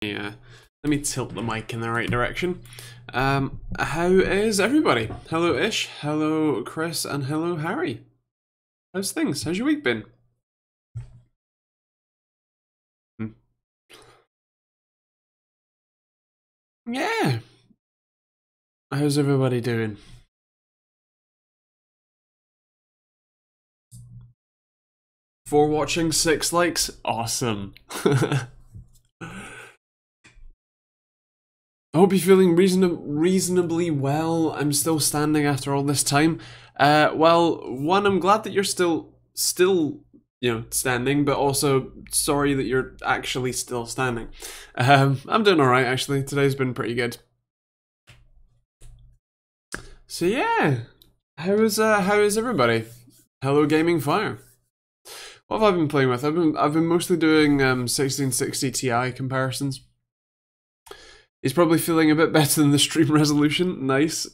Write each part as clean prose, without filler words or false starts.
Yeah, let me tilt the mic in the right direction. How is everybody? Hello Ish, hello Chris, and hello Harry. How's things? How's your week been? Yeah. How's everybody doing? For watching 6 likes? Awesome. I hope you're feeling reasonably well. I'm still standing after all this time. Well, one, I'm glad that you're still, standing, but also sorry that you're actually still standing. I'm doing alright, actually. Today's been pretty good. So yeah, how is everybody? Hello Gaming Fire. What have I been playing with? I've been mostly doing 1660 Ti comparisons. He's probably feeling a bit better than the stream resolution. Nice.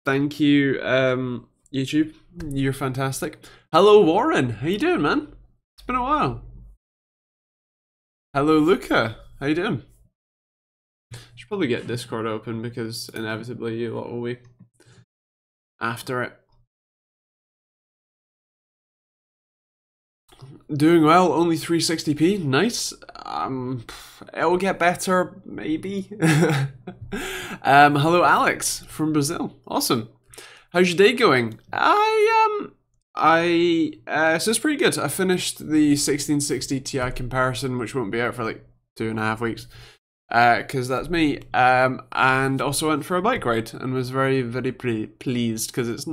Thank you, YouTube. You're fantastic. Hello, Warren. How you doing, man? It's been a while. Hello, Luca. How you doing? Should probably get Discord open because inevitably you lot will be after it. Doing well, only 360p, nice. It'll get better, maybe. Hello Alex from Brazil, awesome. How's your day going? So it's pretty good. I finished the 1660 Ti comparison, which won't be out for like 2.5 weeks. Because that's me, and also went for a bike ride and was very, very pleased because it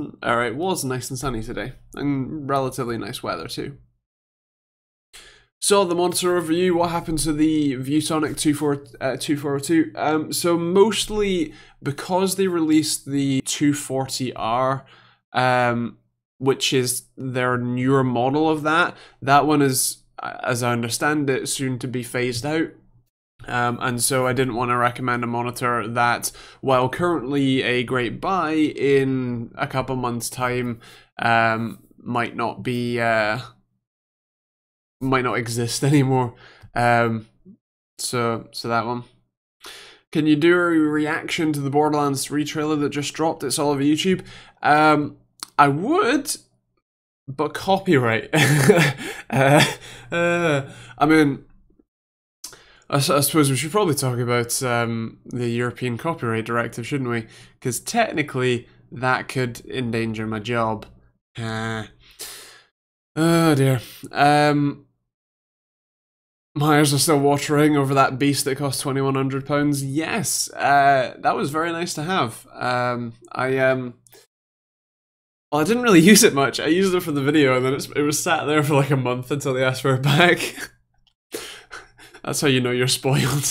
was nice and sunny today and relatively nice weather too. So the monitor review, what happened to the ViewSonic 2402? So mostly because they released the 240R, which is their newer model of that one is, as I understand it, soon to be phased out. And so I didn't want to recommend a monitor that, while currently a great buy, in a couple months' time, might not exist anymore. So that one. Can you do a reaction to the Borderlands 3 trailer that just dropped? It's all over YouTube. I would, but copyright. I mean, I suppose we should probably talk about the European Copyright Directive, shouldn't we? Because technically that could endanger my job. Oh dear. My eyes are still watering over that beast that cost £2,100. Yes, that was very nice to have. Well, I didn't really use it much. I used it for the video, and then it was sat there for like a month until they asked for it back. That's how you know you're spoiled.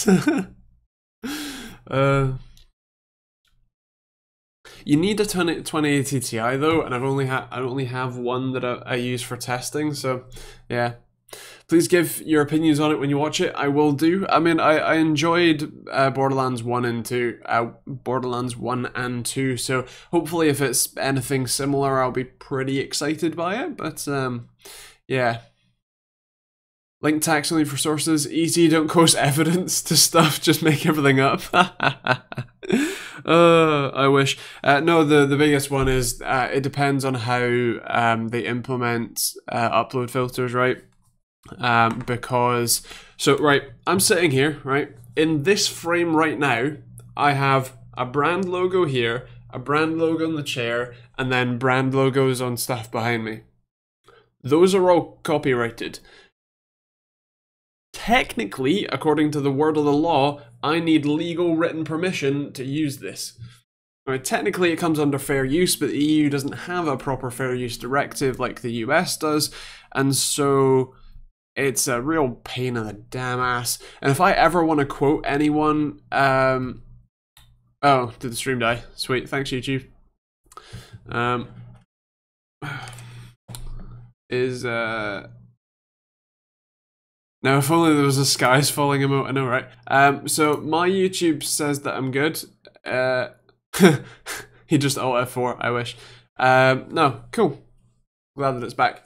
You need a 2080 Ti though, and I only have one that I use for testing. So, yeah. Please give your opinions on it when you watch it. I will do. I mean, I enjoyed Borderlands 1 and 2. Borderlands 1 and 2. So hopefully, if it's anything similar, I'll be pretty excited by it. But yeah. Link tax only for sources. Easy. Don't quote evidence to stuff. Just make everything up. I wish. No, the biggest one is it depends on how they implement upload filters, right? Because, so right, I'm sitting here, right, in this frame right now, I have a brand logo here, a brand logo on the chair, and then brand logos on stuff behind me. Those are all copyrighted. Technically, according to the word of the law, I need legal written permission to use this. Right, technically it comes under fair use, but the EU doesn't have a proper fair use directive like the US does, and so it's a real pain in the damn ass. And if I ever want to quote anyone, oh, did the stream die? Sweet, thanks YouTube. Now, if only there was a skies falling emote, I know, right? So my YouTube says that I'm good. He just alt F4, I wish. No, cool. Glad that it's back.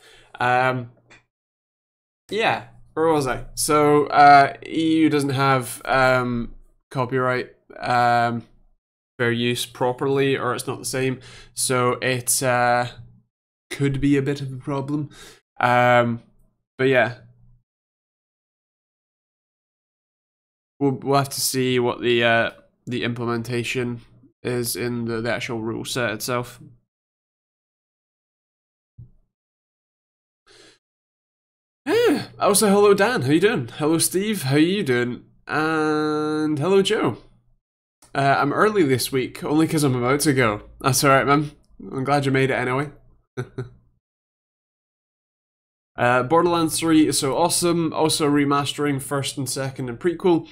Yeah, Where was I? So EU doesn't have copyright fair use properly, or it's not the same. So it could be a bit of a problem. But yeah. We'll have to see what the implementation is in the actual rule set itself. Yeah. Also, hello Dan, how you doing? Hello Steve, how you doing? And hello Joe. I'm early this week, only because I'm about to go. That's alright, man. I'm glad you made it anyway. Borderlands 3 is so awesome. Also remastering 1st and 2nd and prequel.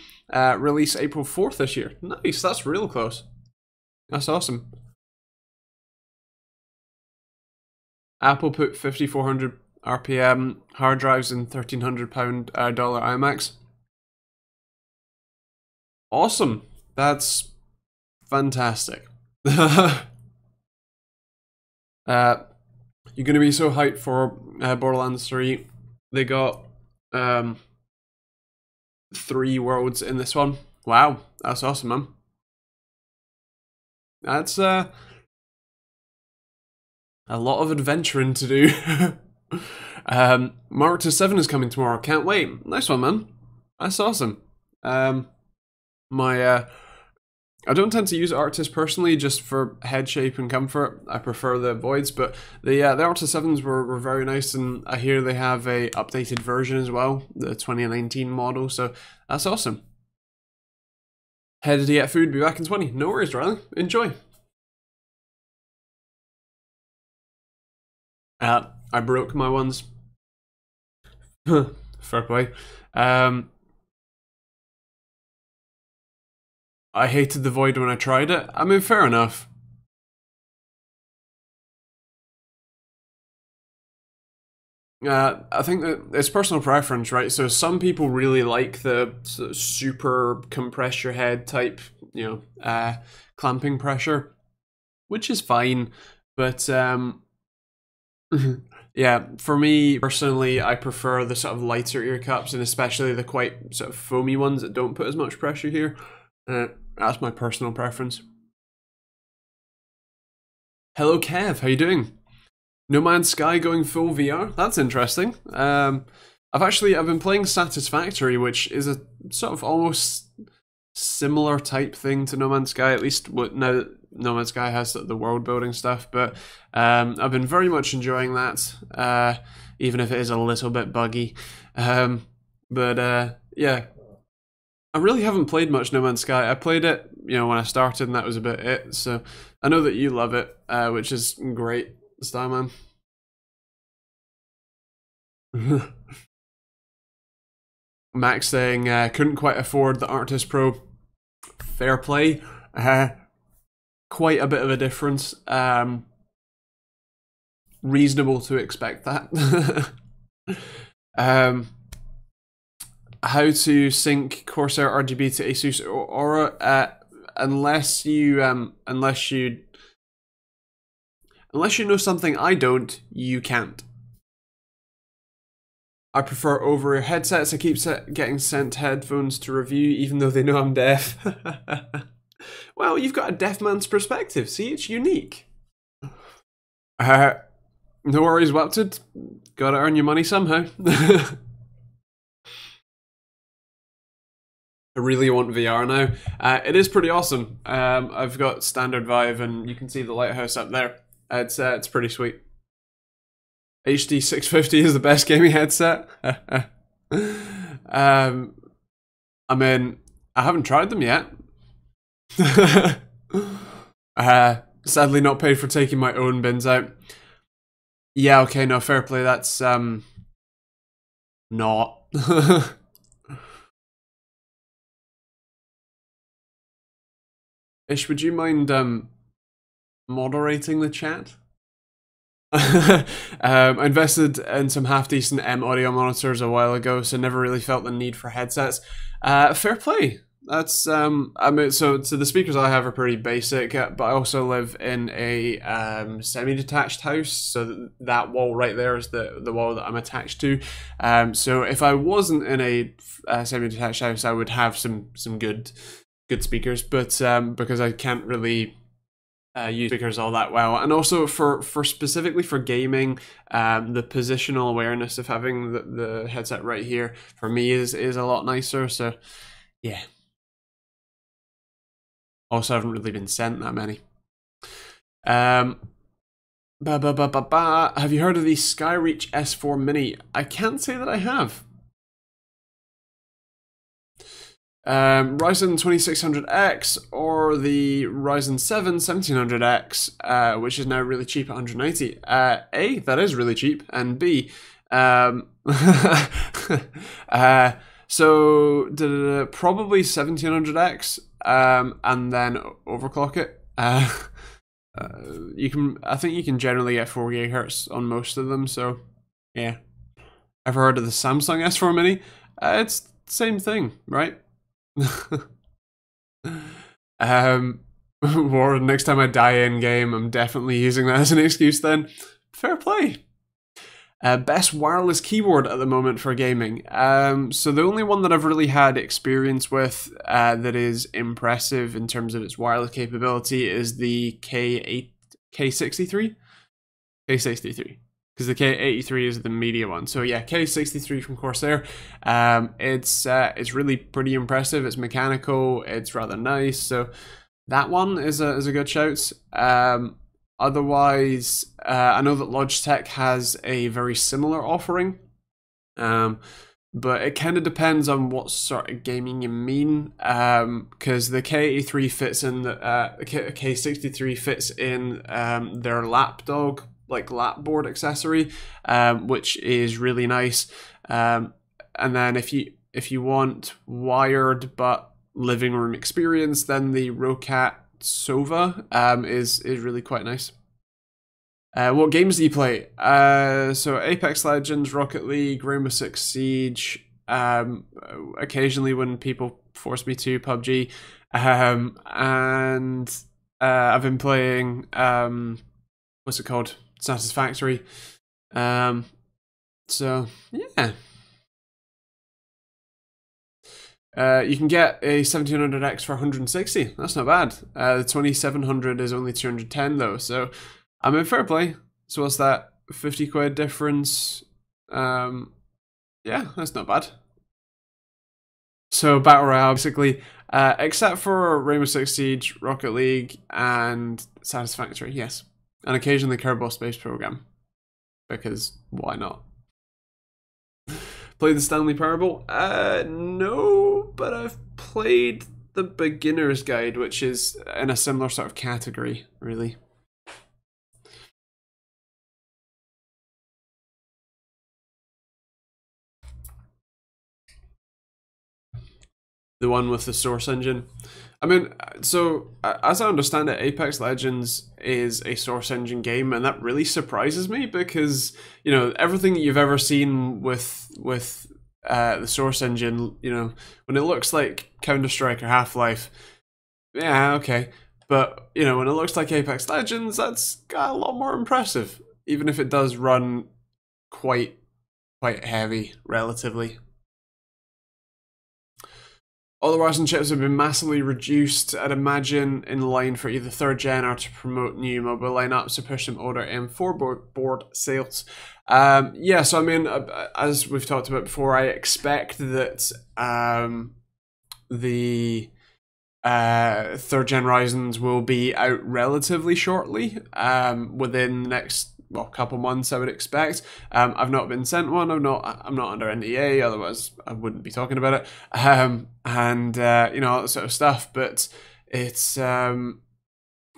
Release April 4th this year. Nice, that's real close. That's awesome. Apple put 5400 RPM hard drives in £1,300 dollar iMacs. Awesome. That's fantastic. You're gonna be so hyped for Borderlands 3. They got 3 worlds in this one. Wow, that's awesome, man. That's a lot of adventuring to do. Mark to 7 is coming tomorrow. Can't wait. Nice one, man. That's awesome. I don't tend to use Arctis personally, just for head shape and comfort. I prefer the Voids, but the Arctis 7s were very nice, and I hear they have a updated version as well, the 2019 model, so that's awesome. Headed to get food, be back in 20. No worries, Riley. Enjoy. I broke my ones. Fair play. I hated the Void when I tried it. I mean, fair enough. I think that it's personal preference, right? So some people really like the sort of super compress your head type, you know, clamping pressure, which is fine. But yeah, for me personally, I prefer the sort of lighter ear cups, and especially the quite sort of foamy ones that don't put as much pressure here. That's my personal preference. Hello Kev, how you doing? No Man's Sky going full VR? That's interesting. I've been playing Satisfactory, which is a sort of almost similar type thing to No Man's Sky, at least now that No Man's Sky has the world building stuff, but I've been very much enjoying that, even if it is a little bit buggy. Yeah. I really haven't played much No Man's Sky. I played it, you know, when I started, and that was about it. So I know that you love it, which is great, Starman. Max saying couldn't quite afford the Arctis Pro. Fair play. Quite a bit of a difference. Reasonable to expect that. How to sync Corsair RGB to Asus Aura? Unless you know something I don't, you can't. I prefer over-ear headsets. I keep getting sent headphones to review, even though they know I'm deaf. Well, you've got a deaf man's perspective. See, it's unique. No worries, Wapted. Gotta earn your money somehow. I really want VR now. It is pretty awesome. I've got standard Vive, and you can see the lighthouse up there. It's pretty sweet. HD 650 is the best gaming headset. I mean, I haven't tried them yet. Sadly not paid for taking my own bins out. Yeah, okay, no, fair play, that's not. Ish, would you mind moderating the chat? I invested in some half-decent audio monitors a while ago, so never really felt the need for headsets. Fair play. that's I mean, so the speakers I have are pretty basic, but I also live in a semi-detached house, so that wall right there is the wall that I'm attached to. So if I wasn't in a semi-detached house, I would have some good speakers, but because I can't really use speakers all that well, and also for specifically for gaming, the positional awareness of having the headset right here for me is a lot nicer. So yeah. Also, I haven't really been sent that many. Have you heard of the Skyreach S4 Mini? I can't say that I have. Ryzen 2600X or the Ryzen 7 1700X, which is now really cheap at 190. A, that is really cheap, and B, so probably 1700X, and then overclock it. I think you can generally get 4 GHz on most of them. So yeah, ever heard of the Samsung S4 Mini? It's the same thing, right? Warren, next time I die in game, I'm definitely using that as an excuse then. Fair play. Best wireless keyboard at the moment for gaming. So the only one that I've really had experience with that is impressive in terms of its wireless capability is the K63? K63. Because the K83 is the media one. So yeah, K63 from Corsair. It's really pretty impressive. It's mechanical. It's rather nice. So that one is a good shout. Otherwise, I know that Logitech has a very similar offering, but it kind of depends on what sort of gaming you mean. Because the K83 fits in the K63 fits in their lapdog, like lapboard accessory, which is really nice. And then if you want wired but living room experience, then the Rocat Sova is really quite nice. What games do you play? So Apex Legends, Rocket League, Rainbow Six Siege. Occasionally when people force me to, PUBG. And I've been playing what's it called? Satisfactory. So yeah. You can get a 1700X for 160. That's not bad. The 2700 is only 210 though. So I'm in fair play. So what's that? 50 quid difference. Yeah, that's not bad. So Battle Royale, basically, except for Rainbow Six Siege, Rocket League, and Satisfactory, yes. And occasionally Kerbal Space Program. Because why not? Played the Stanley Parable? No, but I've played the Beginner's Guide, which is in a similar sort of category, really. The one with the Source engine. I mean, so as I understand it, Apex Legends is a Source engine game, and that really surprises me because, you know, everything that you've ever seen with the Source engine, you know, when it looks like Counter-Strike or Half-Life, yeah, okay. But, you know, when it looks like Apex Legends, that's got a lot more impressive, even if it does run quite heavy, relatively. All the Ryzen chips have been massively reduced, I'd imagine, in line for either 3rd gen or to promote new mobile lineups to push them older M4 board sales. Yeah, so I mean, as we've talked about before, I expect that the 3rd gen Ryzens will be out relatively shortly, within the next couple months, I would expect. I've not been sent one. I'm not under NDA, otherwise I wouldn't be talking about it. And you know, all that sort of stuff. But it's that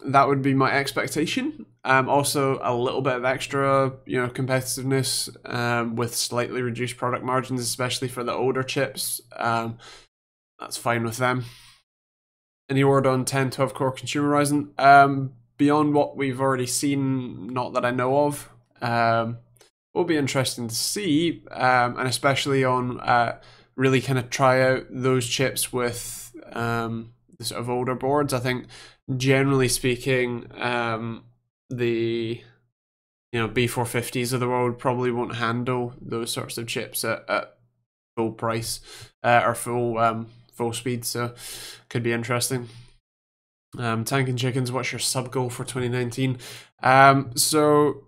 would be my expectation. Also a little bit of extra, you know, competitiveness with slightly reduced product margins, especially for the older chips. That's fine with them. Any word on 10, 12 core consumer Ryzen? Beyond what we've already seen, not that I know of. Will be interesting to see, and especially on really kind of try out those chips with the sort of older boards. I think generally speaking, the B450s of the world probably won't handle those sorts of chips at full price or full speed, so could be interesting. Tank and Chickens, what's your sub goal for 2019? So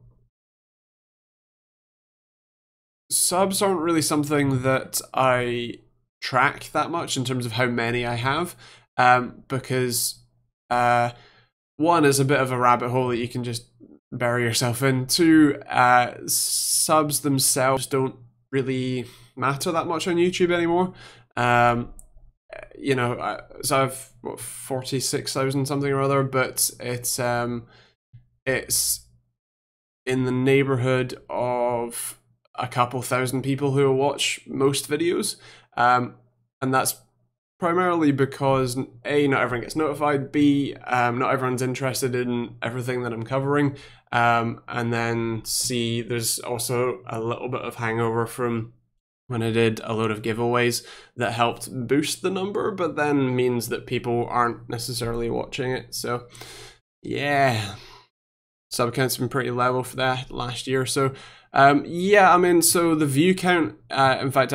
subs aren't really something that I track that much in terms of how many I have, because one is a bit of a rabbit hole that you can just bury yourself in. Two, subs themselves don't really matter that much on YouTube anymore. You know, so I've what 46,000 something or other, but it's in the neighborhood of a couple thousand people who will watch most videos, and that's primarily because A, not everyone gets notified, B, not everyone's interested in everything that I'm covering, and then C, there's also a little bit of hangover from when I did a load of giveaways that helped boost the number, but then means that people aren't necessarily watching it. So yeah, sub count's been pretty level for that last year. So yeah, I mean, so the view count, in fact,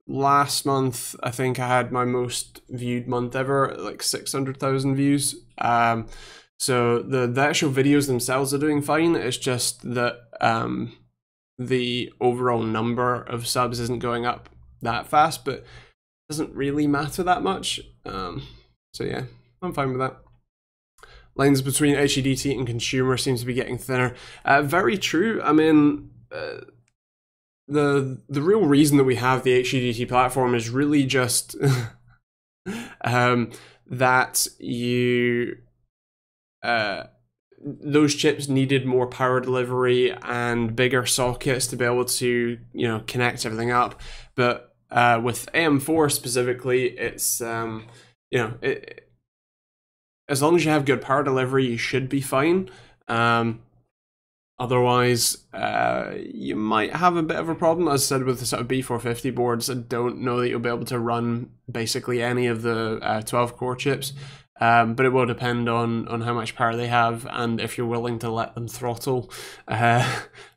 last month, I think I had my most viewed month ever, like 600,000 views. So the actual videos themselves are doing fine. It's just that the overall number of subs isn't going up that fast, but it doesn't really matter that much. So yeah, I'm fine with that. Lines between HEDT and consumer seems to be getting thinner. Very true. I mean, the real reason that we have the HEDT platform is really just that you those chips needed more power delivery and bigger sockets to be able to, you know, connect everything up. But with AM4 specifically, it's you know, as long as you have good power delivery, you should be fine. Otherwise, you might have a bit of a problem. As I said, with the sort of B450 boards, I don't know that you'll be able to run basically any of the 12 core chips. But it will depend on how much power they have and if you're willing to let them throttle, in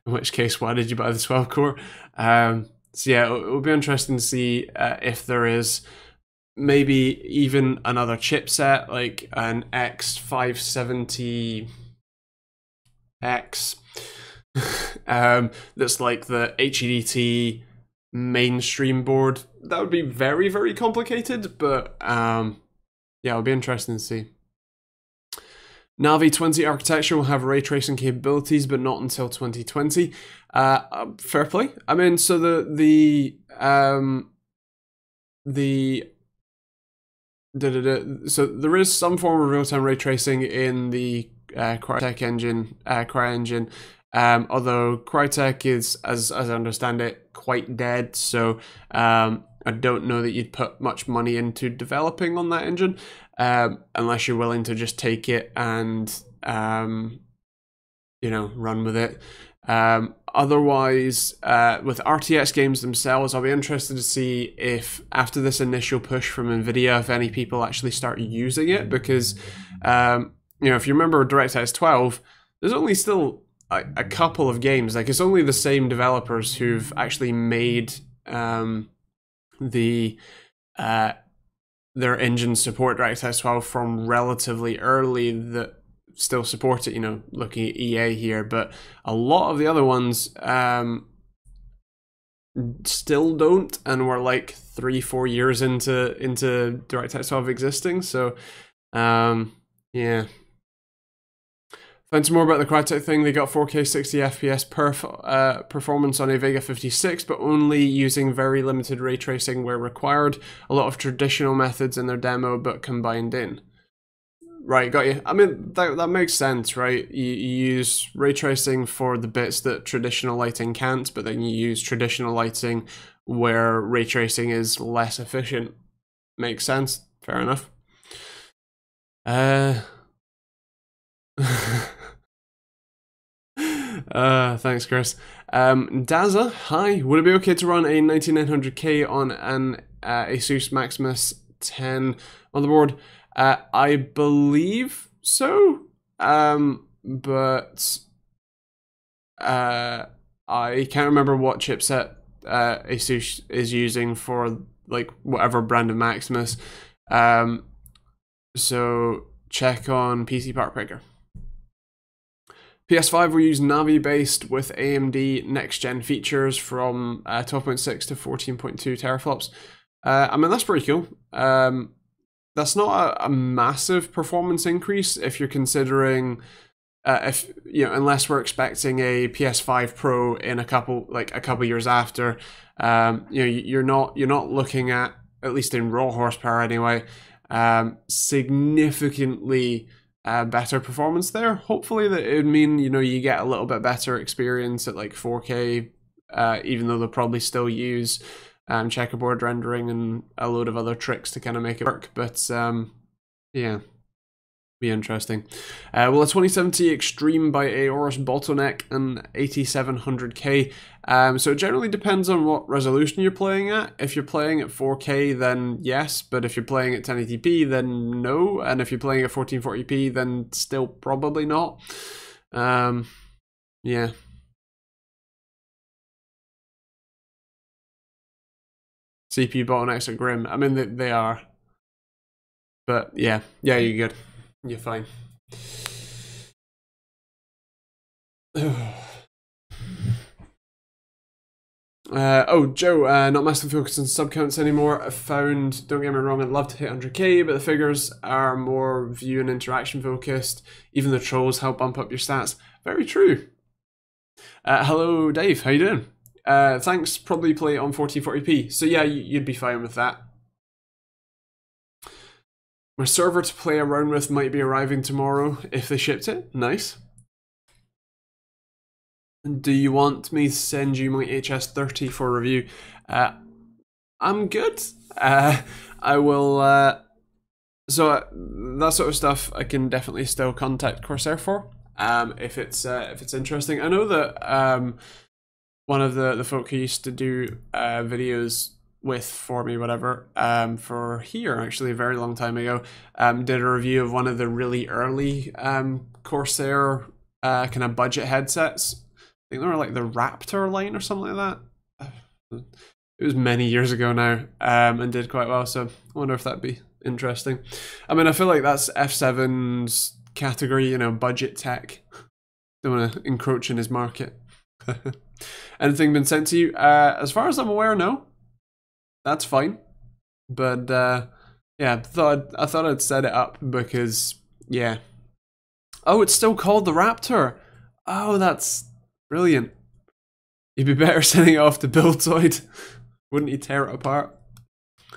which case, why did you buy the 12 core? So yeah, it will be interesting to see if there is maybe even another chipset, like an X570X, that's like the HEDT mainstream board. That would be very, very complicated, but yeah, it'll be interesting to see. Navi 20 architecture will have ray tracing capabilities, but not until 2020. Fair play. I mean, so so there is some form of real-time ray tracing in the Crytek engine, CryEngine. Although Crytek is, as I understand it, quite dead. So I don't know that you'd put much money into developing on that engine, unless you're willing to just take it and you know, run with it. Otherwise, with RTX games themselves, I'll be interested to see if after this initial push from Nvidia, if any people actually start using it, because you know, if you remember DirectX 12, there's only still a couple of games. Like, it's only the same developers who've actually made their engines support DirectX 12 from relatively early that still support it, you know, looking at EA here, but a lot of the other ones still don't, and we're like 3-4 years into DirectX 12 existing. So yeah. Find some more about the Crytek thing. They got 4K 60 FPS performance on a Vega 56, but only using very limited ray tracing where required. A lot of traditional methods in their demo, but combined in. Right, got you. I mean, that makes sense, right? You use ray tracing for the bits that traditional lighting can't, but then you use traditional lighting where ray tracing is less efficient. Makes sense. Fair enough. Thanks, Chris. Daza, hi. Would it be okay to run a 9900K on an Asus Maximus 10 on the board. I believe so, but I can't remember what chipset Asus is using for like whatever brand of Maximus. So check on PC Part Picker. PS5 will use Navi based with AMD next gen features from 12.6 to 14.2 teraflops. I mean, that's pretty cool. That's not a massive performance increase if you're considering, if you know, unless we're expecting a PS5 Pro in a couple years after. You know, you're not looking at least in raw horsepower anyway, significantly better performance there. Hopefully that it would mean, you know, you get a little bit better experience at like 4K, even though they'll probably still use checkerboard rendering and a load of other tricks to kind of make it work. But yeah, be interesting. Well, a 2070 Extreme by Aorus bottleneck and 8700K. So it generally depends on what resolution you're playing at. If you're playing at 4K, then yes, but if you're playing at 1080p, then no. And if you're playing at 1440p, then still probably not. Yeah. CPU bottlenecks are grim. I mean, they are. But yeah, you're good. You're fine. Oh, Joe, not massively focused on sub counts anymore. I found, don't get me wrong, I'd love to hit 100k, but the figures are more view and interaction focused. Even the trolls help bump up your stats. Very true. Hello, Dave. How you doing? Thanks. Probably play it on 1440p. So yeah, you'd be fine with that. My server to play around with might be arriving tomorrow if they shipped it. Nice. Do you want me to send you my HS30 for review? I'm good. I will. So that sort of stuff I can definitely still contact Corsair for. If it's interesting. I know that one of the folk who used to do videos with for me, whatever, for here actually a very long time ago, did a review of one of the really early Corsair kind of budget headsets. I think they were like the Raptor line or something like that. It was many years ago now, and did quite well. So I wonder if that'd be interesting. I mean, I feel like that's F7's category, you know, budget tech. Don't want to encroach in his market. Anything been sent to you? As far as I'm aware, no. That's fine. But yeah, I thought I'd set it up because yeah. Oh, it's still called the Raptor. Oh, that's brilliant. You'd be better sending it off to Buildzoid. Wouldn't he tear it apart?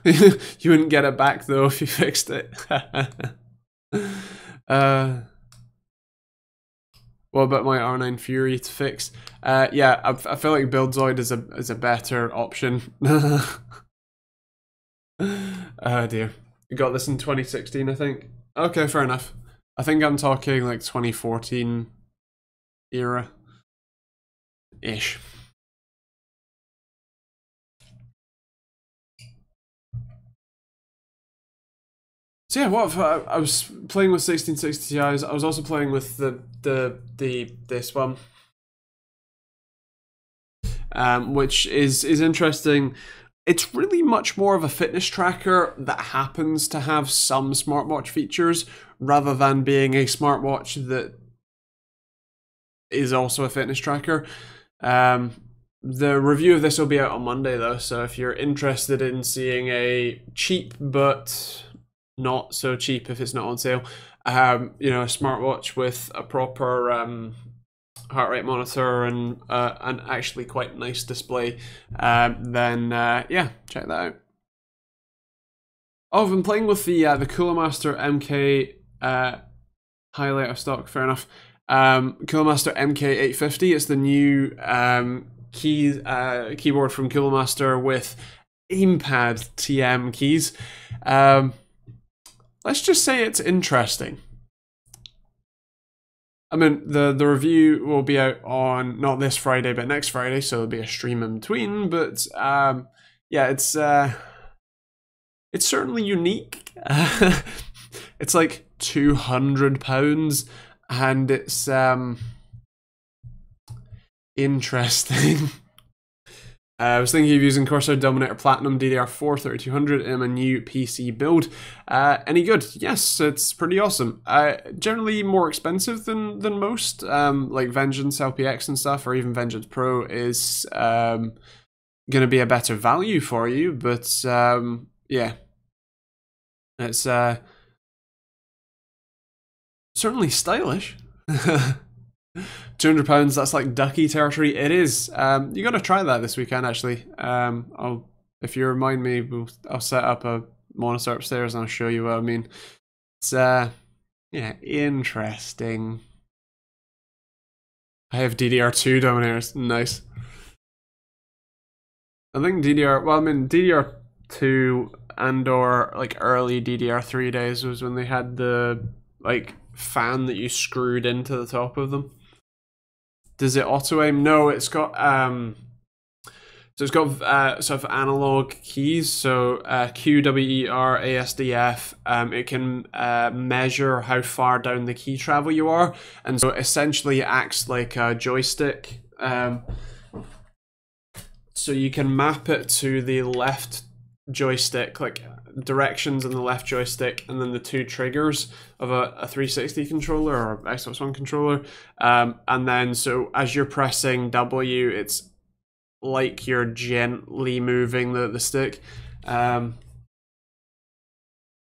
You wouldn't get it back though if you fixed it. What about my R9 Fury to fix? Yeah, I feel like Buildzoid is a better option. Oh dear. You got this in 2016, I think. Okay, fair enough. I think I'm talking like 2014 era. Ish. So yeah, what if I was playing with 1660 Ti's. I was also playing with this one, which is interesting. It's really much more of a fitness tracker that happens to have some smartwatch features rather than being a smartwatch that is also a fitness tracker. The review of this will be out on Monday though, so if you're interested in seeing a cheap but not so cheap if it's not on sale, you know, a smartwatch with a proper heart rate monitor and an actually quite nice display, then yeah, check that out. Oh, I've been playing with the Coolmaster MK highly out of stock. Fair enough. Coolmaster MK850. It's the new keyboard from Coolmaster with aimpad TM keys. Let's just say it's interesting. I mean, the review will be out on not this Friday, but next Friday, so there'll be a stream in between. But yeah, it's it's certainly unique. It's like £200, and it's interesting. I was thinking of using Corsair Dominator Platinum DDR4 3200 in a new PC build. Any good? Yes, it's pretty awesome. Generally more expensive than most, like Vengeance LPX and stuff, or even Vengeance Pro is going to be a better value for you, but yeah, it's certainly stylish. £200, that's like ducky territory. It is. You got to try that this weekend, actually. If you remind me, I'll set up a monitor upstairs and I'll show you what I mean. It's yeah, interesting. I have DDR2 Dominators. Nice. I think DDR2 and/or like early DDR3 days was when they had the like fan that you screwed into the top of them. Does it auto aim? No, it's got so it's got sort of analog keys. So Q, W, E, R, A, S, D, F. It can measure how far down the key travel you are, and so essentially it acts like a joystick. So you can map it to the left joystick, like directions in the left joystick, and then the two triggers of a 360 controller or Xbox One controller. And then so as you're pressing W, it's like you're gently moving the stick. In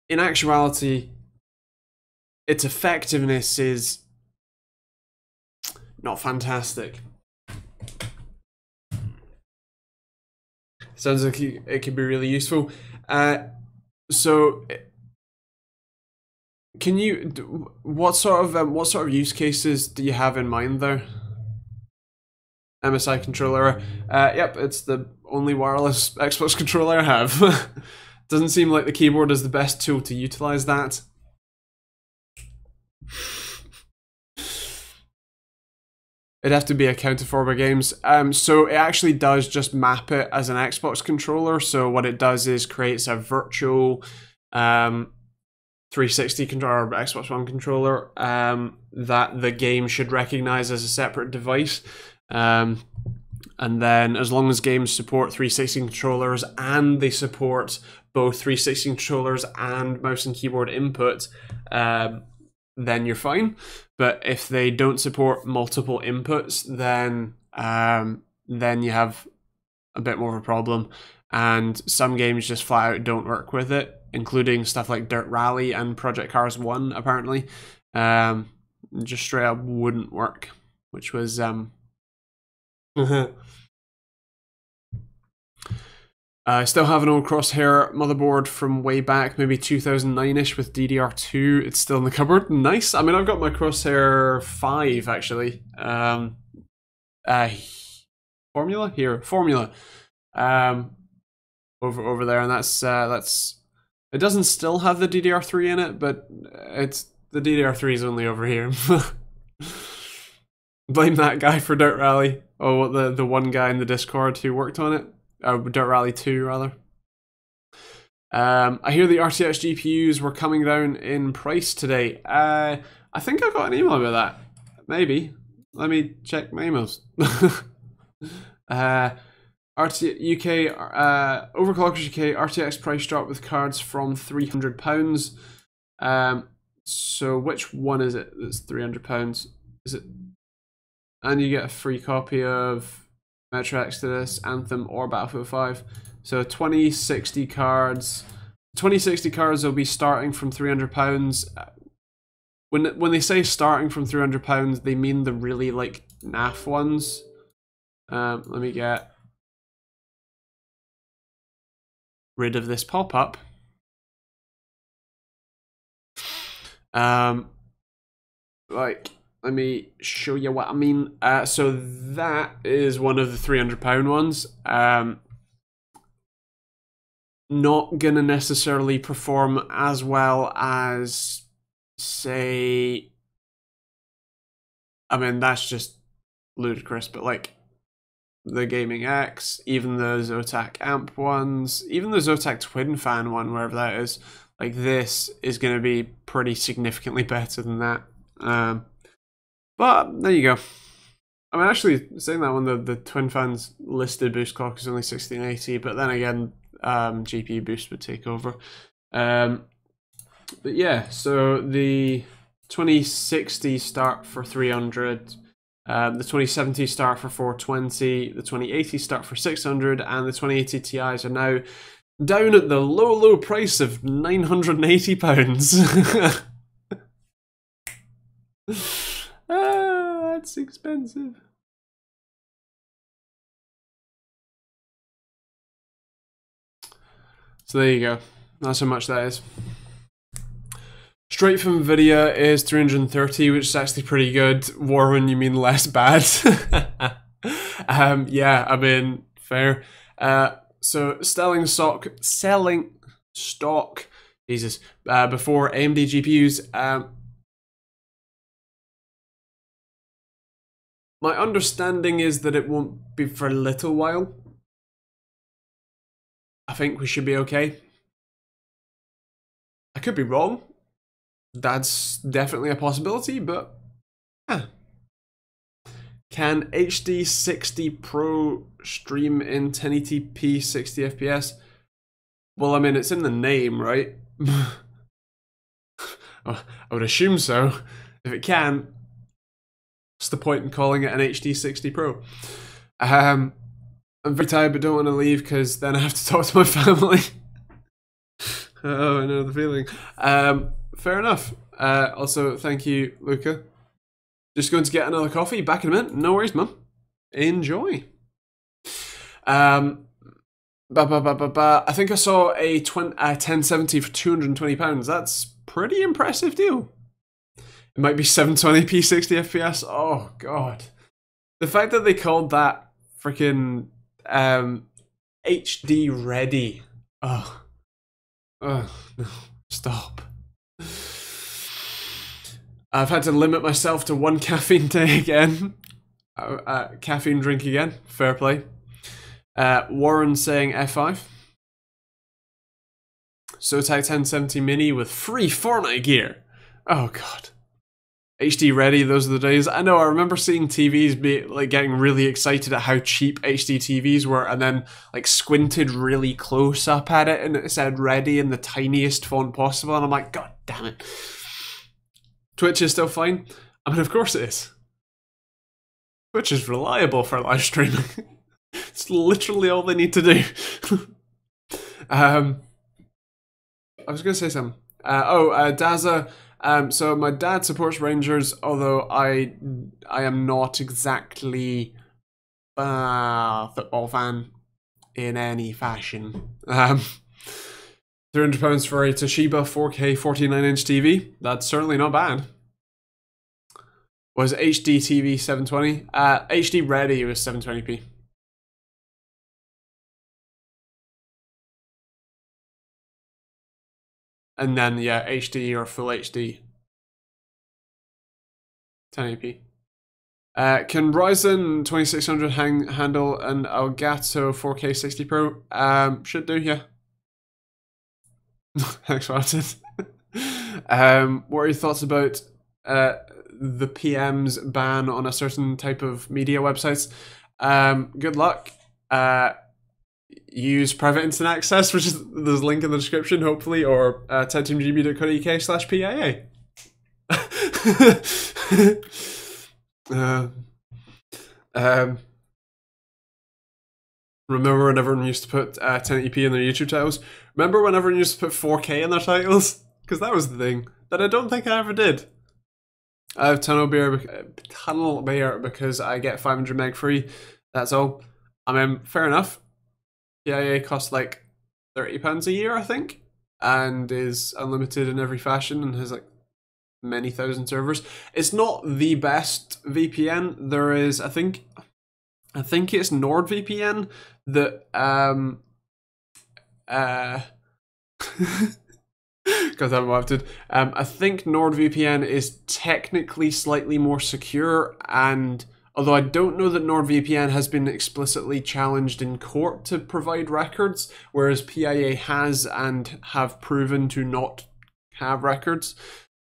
actuality, its effectiveness is not fantastic. Sounds like it could be really useful. So, can you? What sort of use cases do you have in mind there? MSI controller. Yep, it's the only wireless Xbox controller I have. Doesn't seem like the keyboard is the best tool to utilize that. It'd have to be accounted for by games. So it actually does just map it as an Xbox controller. So what it does is creates a virtual 360 controller or Xbox One controller that the game should recognize as a separate device. And then as long as games support 360 controllers and they support both 360 controllers and mouse and keyboard input, then you're fine. But if they don't support multiple inputs, then you have a bit more of a problem. And some games just flat out don't work with it, including stuff like Dirt Rally and Project Cars 1, apparently. Just straight up wouldn't work, which was... I still have an old Crosshair motherboard from way back, maybe 2009-ish with DDR2. It's still in the cupboard. Nice. I mean, I've got my Crosshair 5, actually. Formula? Here. Formula. Over there, and that's... It doesn't still have the DDR3 in it, but the DDR3 is only over here. Blame that guy for Dirt Rally. Oh, the one guy in the Discord who worked on it. Dirt Rally 2, rather. I hear the RTX GPUs were coming down in price today. I think I got an email about that. Maybe. Let me check my emails. UK, Overclockers UK, RTX price drop with cards from £300. So which one is it that's £300? Is it? And you get a free copy of Metro Exodus, Anthem, or Battlefield 5. So 2060 cards. 2060 cards will be starting from £300. When they say starting from £300, they mean the really like naff ones. Let me get rid of this pop-up. Like, let me show you what I mean. So that is one of the £300 ones. Not gonna necessarily perform as well as, say, I mean, that's just ludicrous, but like the Gaming X, even the Zotac amp ones, even the Zotac Twin Fan one, wherever that is, like this is going to be pretty significantly better than that. But there you go. I mean, actually, saying that one, the Twin Fan's listed boost clock is only 1680, but then again, GPU boost would take over. But yeah, so the 2060 start for 300, the 2070 start for 420, the 2080 start for 600, and the 2080 Ti's are now down at the low price of £980. That's expensive. So there you go. That's how much that is. Straight from Nvidia is 330, which is actually pretty good. Warren, you mean less bad? Yeah, I mean, fair. So selling stock, Jesus, before AMD GPUs. My understanding is that it won't be for a little while. I think we should be okay. I could be wrong. That's definitely a possibility, but Can HD 60 Pro stream in 1080p 60 FPS? Well, I mean, it's in the name, right? I would assume so. If it can, what's the point in calling it an HD 60 Pro? I'm very tired, but don't want to leave because then I have to talk to my family. Oh, I know the feeling. Fair enough. Also, thank you, Luca. Just going to get another coffee. Back in a minute. No worries, mum. Enjoy. I think I saw a 1070 for £220. That's pretty impressive deal. It might be 720p 60 FPS. Oh god, the fact that they called that freaking HD ready. Oh no, stop. I've had to limit myself to one caffeine day again. Caffeine drink again. Fair play. Warren saying F5. Zotac 1070 Mini with free Fortnite gear. Oh god. HD ready, those are the days. I know, I remember seeing TVs be like getting really excited at how cheap HD TVs were, and then like squinted really close up at it and it said ready in the tiniest font possible, and I'm like, god damn it. Twitch is still fine? I mean, of course it is. Twitch is reliable for live streaming. It's literally all they need to do. I was going to say something. Daza. So my dad supports Rangers, although I am not exactly a football fan in any fashion. £300 for a Toshiba 4K 49-inch TV. That's certainly not bad. Was HD TV 720? HD ready was 720p. And then, yeah, HD or full HD. 1080p. Can Ryzen 2600 handle an Elgato 4K 60 Pro? Should do, yeah. Thanks, Martin. What are your thoughts about the PM's ban on a certain type of media websites? Good luck. Use private internet access, which is there's a link in the description, hopefully, or TechteamGB.co.uk/PIA. Remember when everyone used to put 1080p in their YouTube titles? Remember when everyone used to put 4K in their titles? Because that was the thing that I don't think I ever did. I have Tunnel Bear because I get 500 meg free. That's all. I mean, fair enough. PIA costs like £30 a year, I think, and is unlimited in every fashion and has like many thousand servers. It's not the best VPN. There is, I think it's NordVPN that God damn it, I think NordVPN is technically slightly more secure and Although I don't know that NordVPN has been explicitly challenged in court to provide records, whereas PIA has and have proven to not have records.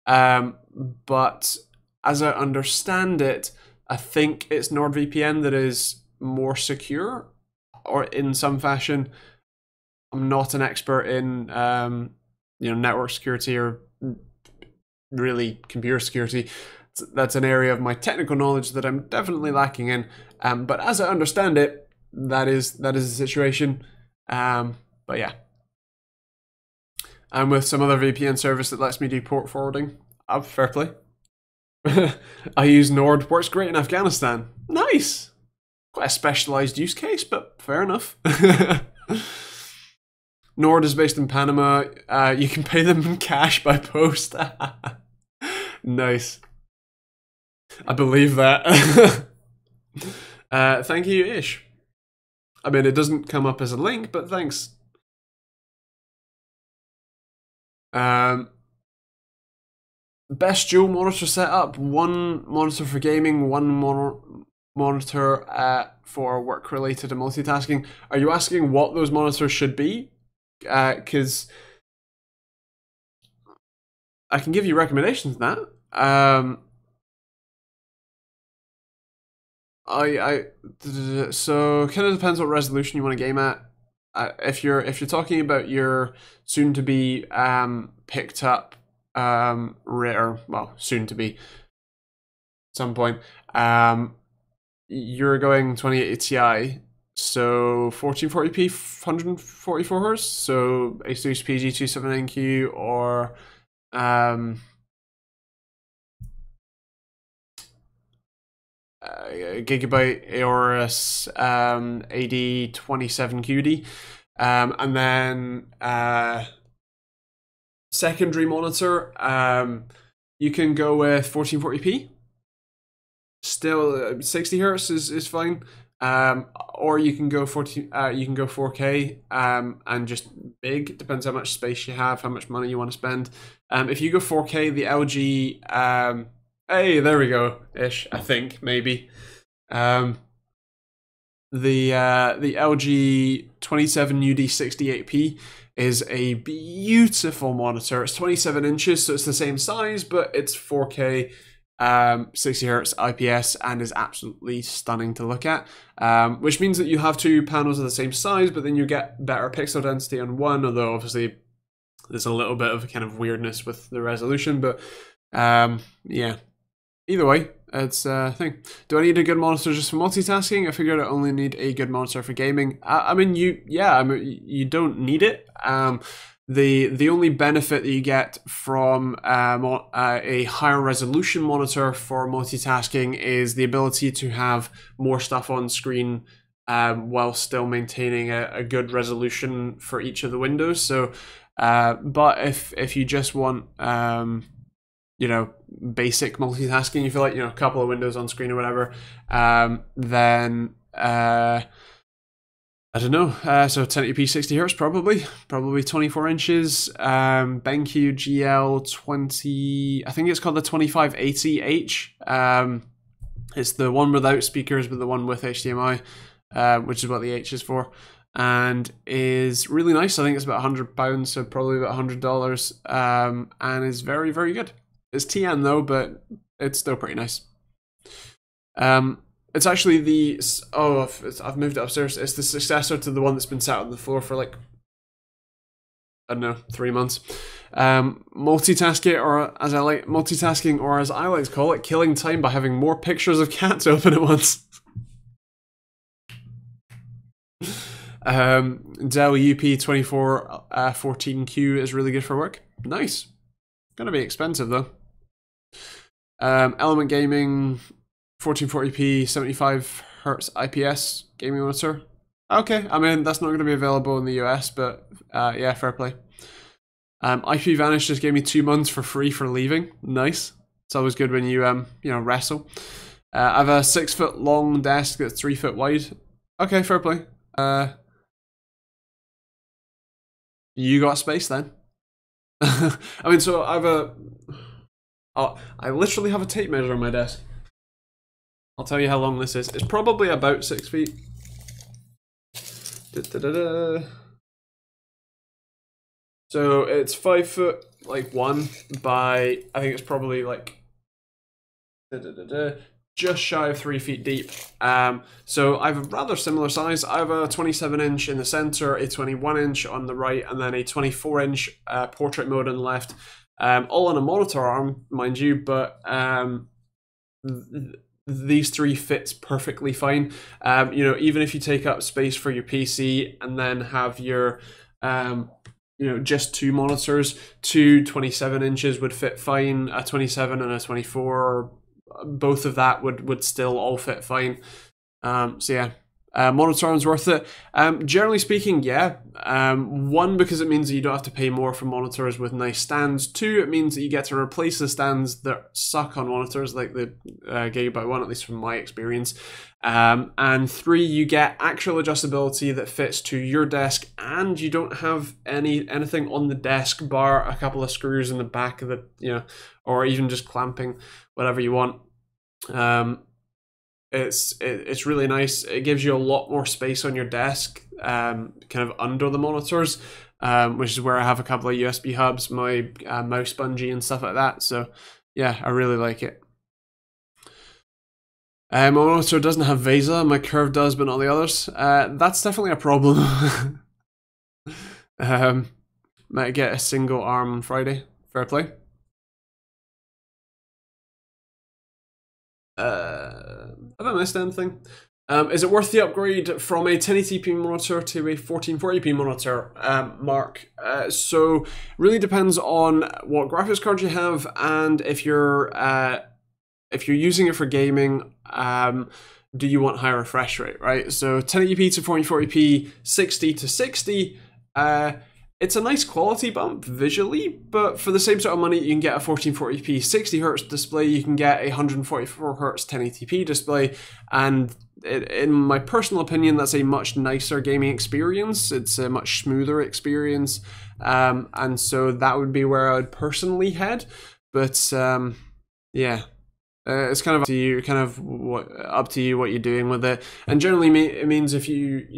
But as I understand it, I think it's NordVPN that is more secure, or in some fashion. I'm not an expert in network security or really computer security. That's an area of my technical knowledge that I'm definitely lacking in. But as I understand it, that is the situation. But yeah. And with some other VPN service that lets me do port forwarding, fair play. I use Nord, works great in Afghanistan. Nice! Quite a specialized use case, but fair enough. Nord is based in Panama. You can pay them in cash by post. Nice. I believe that. Thank you, Ish. I mean, it doesn't come up as a link, but thanks. Best dual monitor setup: one monitor for gaming, one monitor for work-related and multitasking. Are you asking what those monitors should be? Because I can give you recommendations on that. So kind of depends what resolution you want to game at. If you're talking about your soon to be picked up soon to be at some point, you're going 2080 Ti, so 1440p 144 Hz, so Asus PG279Q or Gigabyte Aorus AD27QD, and then secondary monitor, you can go with 1440p. Still, 60 Hz is fine. Or you can go 4K, and just big. Depends how much space you have, how much money you want to spend. If you go 4K, the LG, hey, there we go, ish. I think maybe. The LG 27UD68P is a beautiful monitor. It's 27 inches, so it's the same size, but it's 4K, 60 Hz IPS, and is absolutely stunning to look at. Which means that you have two panels of the same size, but then you get better pixel density on one, although obviously there's a little bit of a kind of weirdness with the resolution, but yeah. Either way, it's a thing. Do I need a good monitor just for multitasking? I figured I only need a good monitor for gaming. I mean, you don't need it. The only benefit that you get from a higher resolution monitor for multitasking is the ability to have more stuff on screen while still maintaining a good resolution for each of the windows. So, but if you just want basic multitasking, you feel like, a couple of windows on screen or whatever, then I don't know. So 1080p 60 Hz probably 24 inches. BenQ GL20, I think it's called the 2580H. It's the one without speakers, but the one with HDMI, which is what the H is for, and is really nice. I think it's about £100, so probably about $100, and is very, very good. It's TN though, but it's still pretty nice. It's actually I've moved it upstairs. It's the successor to the one that's been sat on the floor for like, I don't know, 3 months. Multitasking, or as I like to call it, killing time by having more pictures of cats open at once. Dell UP2414Q is really good for work. Nice. Gonna be expensive though. Element Gaming 1440p 75 Hz IPS gaming monitor. Okay, I mean, that's not going to be available in the US, but yeah, fair play. IP Vanish just gave me 2 months for free for leaving. Nice. It's always good when you wrestle. I have a 6 foot long desk that's 3 foot wide. Okay, fair play. You got space then. I mean, so I literally have a tape measure on my desk. I'll tell you how long this is. It's probably about 6 feet. So it's 5 foot, like 1 by, I think it's probably like just shy of 3 feet deep. So I have a rather similar size. I have a 27-inch in the center, a 21-inch on the right, and then a 24-inch portrait mode on the left. All on a monitor arm, mind you, but these three fits perfectly fine. You know, even if you take up space for your PC and then have your you know, just 2 monitors, 27 inches would fit fine. A 27 and a 24, both of that would still all fit fine. So yeah, monitor arm's worth it. Generally speaking, yeah. 1, because it means that you don't have to pay more for monitors with nice stands. 2, it means that you get to replace the stands that suck on monitors, like the Gigabyte one, at least from my experience. And 3, you get actual adjustability that fits to your desk, and you don't have anything on the desk bar a couple of screws in the back of the, you know, or even just clamping, whatever you want. It's really nice. It gives you a lot more space on your desk, kind of under the monitors, which is where I have a couple of USB hubs, my mouse bungee and stuff like that. So yeah, I really like it. My monitor doesn't have VESA, my Curve does, but not the others. That's definitely a problem. Might get a single arm on Friday. Fair play. Have I missed anything? Is it worth the upgrade from a 1080p monitor to a 1440p monitor? Mark. So really depends on what graphics card you have, and if you're using it for gaming, do you want high refresh rate, right? So 1080p to 1440p, 60 to 60. It's a nice quality bump visually, but for the same sort of money, you can get a 1440p 60Hz display, you can get a 144Hz 1080p display, and in my personal opinion, that's a much nicer gaming experience. It's a much smoother experience, and so that would be where I would personally head. But yeah. It's kind of up to you, up to you what you're doing with it. And generally, it means if you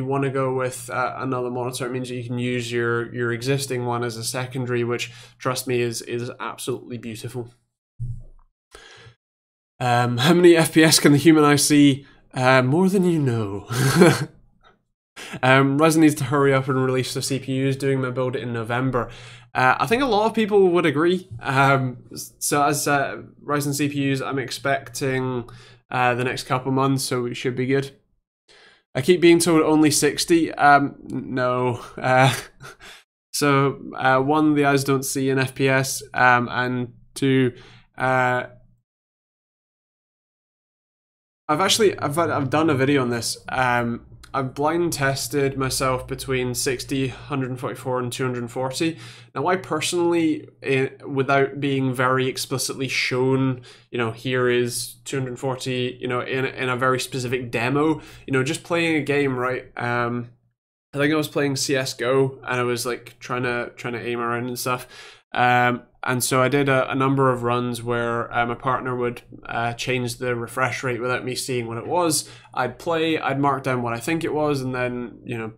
want to go with another monitor, it means you can use your existing one as a secondary, which, trust me, is absolutely beautiful. How many FPS can the human eye see? More than you know. Ryzen needs to hurry up and release the CPUs, doing my build in November. I think a lot of people would agree. So as Ryzen CPUs, I'm expecting the next couple months, so it should be good. I keep being told only 60. No. So 1, the eyes don't see in FPS, and 2, I've done a video on this. I've blind tested myself between 60, 144 and 240. Now I personally, without being very explicitly shown, you know, here is 240, you know, in a very specific demo, you know, just playing a game, right? I think I was playing CSGO and I was like trying to aim around and stuff. And so I did a number of runs where my partner would change the refresh rate without me seeing what it was. I'd play, I'd mark down what I think it was, and then, you know,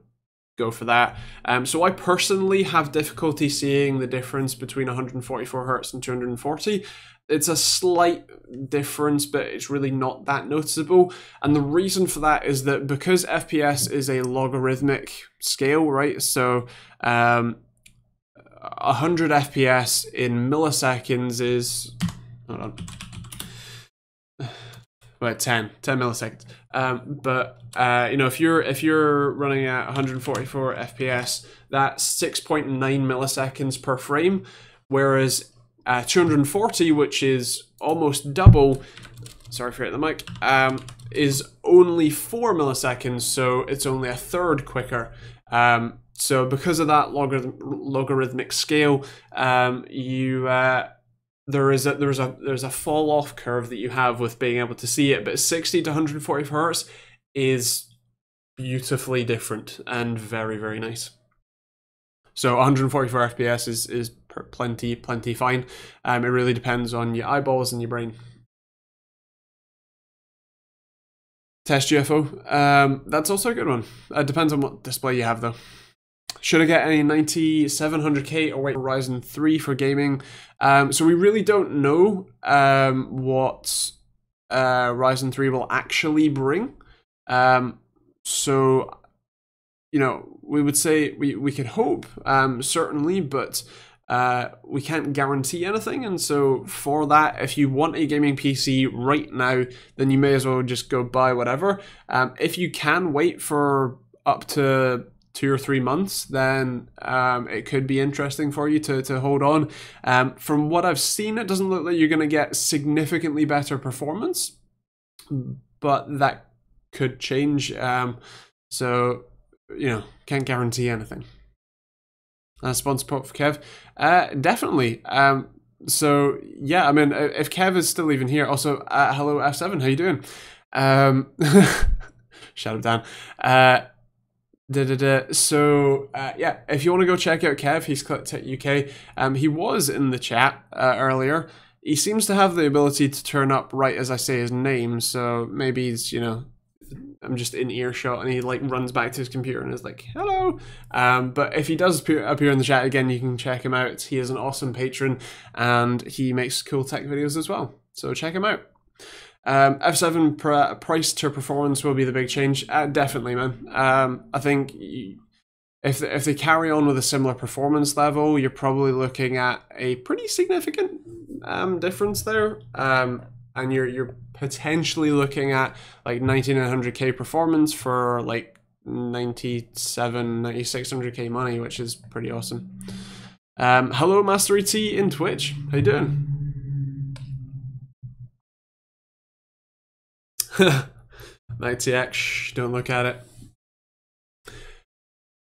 go for that. So I personally have difficulty seeing the difference between 144 Hz and 240. It's a slight difference, but it's really not that noticeable. And the reason for that is that because FPS is a logarithmic scale, right? So 100 FPS in milliseconds is, hold on, about 10 milliseconds. But you know, if you're running at 144 FPS, that's 6.9 milliseconds per frame, whereas 240, which is almost double, sorry for hitting the mic, is only 4 milliseconds, so it's only a third quicker. So because of that logarithmic scale, there's a fall off curve that you have with being able to see it, but 60 to 140 Hz is beautifully different and very, very nice. So 144 FPS is plenty fine. It really depends on your eyeballs and your brain. Test UFO. That's also a good one. It depends on what display you have though. Should I get any 9700K or wait for Ryzen 3 for gaming? So we really don't know what Ryzen 3 will actually bring. So, you know, we would say we could hope, certainly, but we can't guarantee anything. And so for that, if you want a gaming PC right now, then you may as well just go buy whatever. If you can wait for up to 2 or 3 months, then it could be interesting for you to hold on. From what I've seen, it doesn't look like you're going to get significantly better performance, but that could change. So, you know, can't guarantee anything. Sponsor support for Kev? Definitely. So, yeah, I mean, if Kev is still even here, also, hello F7, how you doing? Shout him down. So, yeah, if you want to go check out Kev, he's clicked at UK. He was in the chat earlier. He seems to have the ability to turn up right as I say his name, so maybe he's, you know, I'm just in earshot and he like runs back to his computer and is like, hello. But if he does appear in the chat again, you can check him out. He is an awesome patron and he makes cool tech videos as well. So check him out. F7 price to performance will be the big change. Definitely, man. I think if they carry on with a similar performance level, you're probably looking at a pretty significant difference there. And you're potentially looking at like 9900K performance for like 9600K money, which is pretty awesome. Hello, Master ET in Twitch. How you doing? 90X, don't look at it.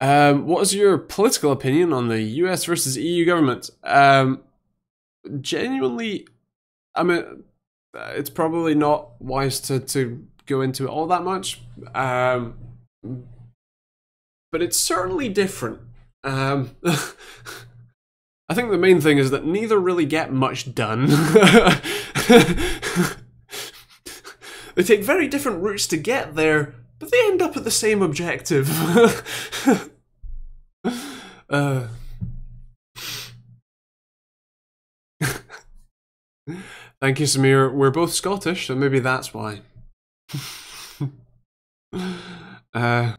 What is your political opinion on the US versus EU government? Genuinely, I mean, it's probably not wise to go into it all that much, but it's certainly different. I think the main thing is that neither really get much done. They take very different routes to get there, but they end up at the same objective. Thank you, Samir. We're both Scottish, so maybe that's why. I've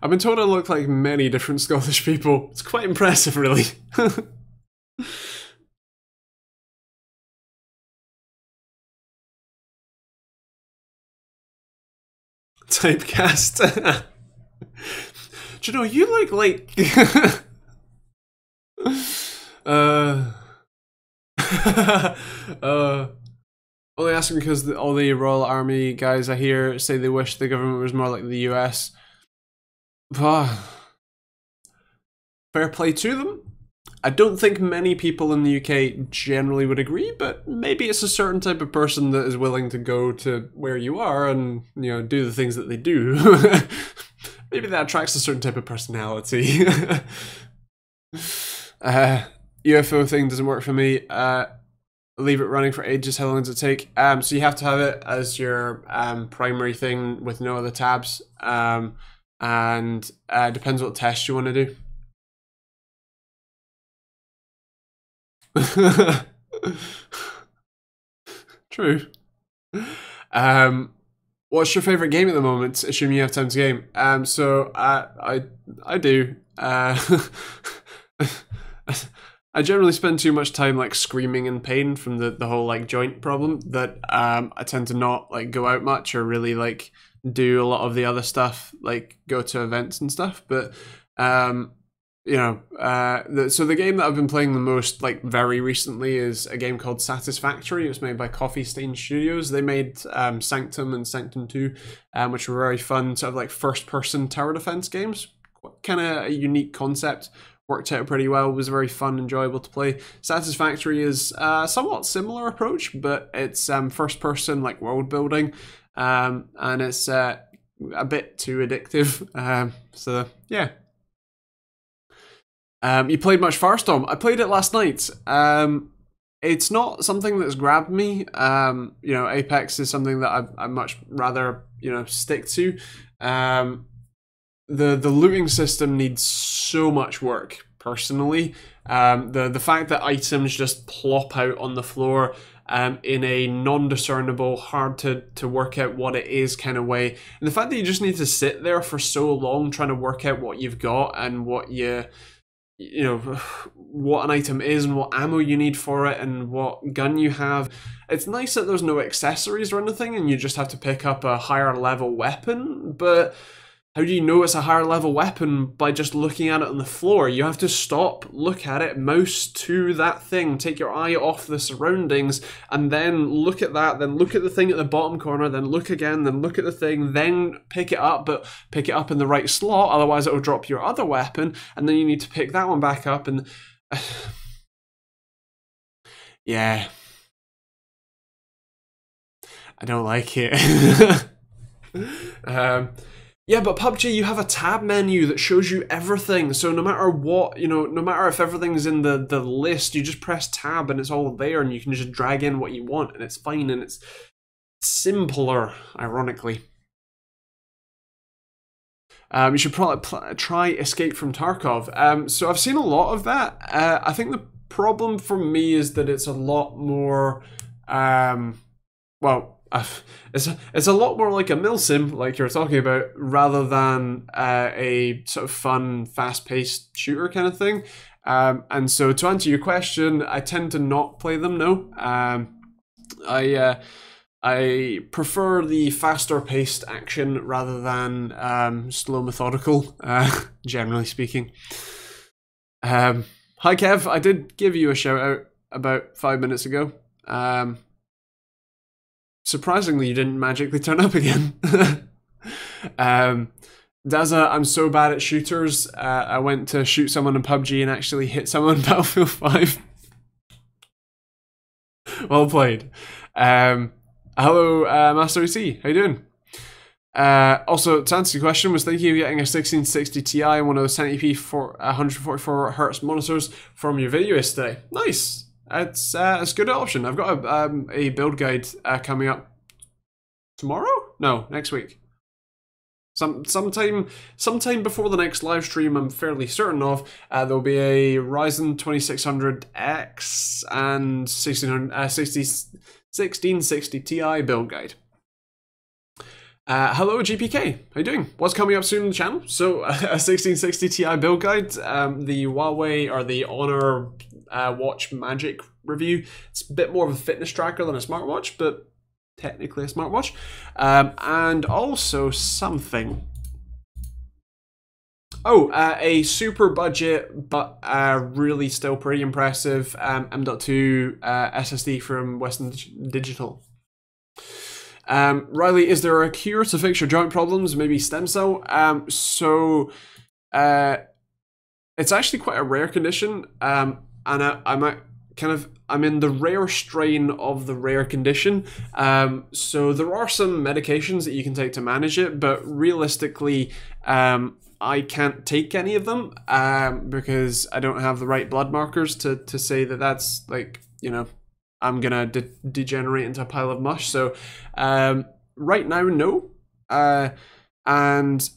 been told I look like many different Scottish people. It's quite impressive, really. Typecast. Do you know, you look like... only asking because all the Royal Army guys I hear say they wish the government was more like the US. Fair play to them. I don't think many people in the UK generally would agree, but maybe it's a certain type of person that is willing to go to where you are and, you know, do the things that they do. Maybe that attracts a certain type of personality. UFO thing doesn't work for me. Leave it running for ages. How long does it take? So you have to have it as your primary thing with no other tabs. And depends what test you want to do. True. What's your favorite game at the moment? Assuming you have time to game. So I do. I generally spend too much time like screaming in pain from the whole like joint problem that I tend to not like go out much or really like do a lot of the other stuff, like go to events and stuff. But you know, so the game that I've been playing the most, like very recently, is a game called Satisfactory. It was made by Coffee Stain Studios. They made Sanctum and Sanctum 2, which were very fun, sort of like first-person tower defense games. Kind of a unique concept. Worked out pretty well. Was very fun, enjoyable to play. Satisfactory is a somewhat similar approach, but it's first-person like world building, and it's a bit too addictive. So yeah. You played much Firestorm. I played it last night. it's not something that's grabbed me. You know, Apex is something that I much rather, you know, stick to. The looting system needs so much work, personally. The fact that items just plop out on the floor in a non-discernible, hard to work out what it is kind of way, and the fact that you just need to sit there for so long trying to work out what you've got and what you know, what an item is and what ammo you need for it and what gun you have. It's nice that there's no accessories or anything and you just have to pick up a higher level weapon, but how do you know it's a higher level weapon? By just looking at it on the floor. You have to stop, look at it, mouse to that thing, take your eye off the surroundings, and then look at that, then look at the thing at the bottom corner, then look again, then look at the thing, then pick it up, but pick it up in the right slot, otherwise it'll drop your other weapon, and then you need to pick that one back up, and... yeah. I don't like it. Yeah, but PUBG, you have a tab menu that shows you everything. So no matter what, you know, no matter if everything's in the list, you just press tab and it's all there and you can just drag in what you want and it's fine and it's simpler, ironically. You should probably try Escape from Tarkov. So I've seen a lot of that. I think the problem for me is that it's a lot more, well, it's a lot more like a milsim, like you're talking about, rather than a sort of fun, fast-paced shooter kind of thing. And so to answer your question, I tend to not play them, no. I prefer the faster-paced action rather than slow, methodical, generally speaking. Hi Kev, I did give you a shout-out about 5 minutes ago. Surprisingly, you didn't magically turn up again. Daza, I'm so bad at shooters. I went to shoot someone in PUBG and actually hit someone in Battlefield 5. Well played. Hello, Master EC. How you doing? Also, to answer your question, was thinking of getting a 1660 Ti and one of those 1080p for 144Hz monitors from your video yesterday. Nice. It's a good option. I've got a build guide coming up tomorrow? No, next week. Sometime before the next live stream, I'm fairly certain of. There'll be a Ryzen 2600X and 1660 Ti build guide. Hello GPK, how you doing? What's coming up soon on the channel? So a 1660 Ti build guide, the Huawei or the Honor Watch Magic review. It's a bit more of a fitness tracker than a smartwatch, but technically a smartwatch. And also something. Oh, a super budget, but really still pretty impressive M.2 SSD from Western Digital. Riley, is there a cure to fix your joint problems? Maybe stem cell? It's actually quite a rare condition, and I'm in the rare strain of the rare condition. So there are some medications that you can take to manage it, but realistically, I can't take any of them because I don't have the right blood markers to say that that's, like, you know, I'm gonna degenerate into a pile of mush. So right now, no. And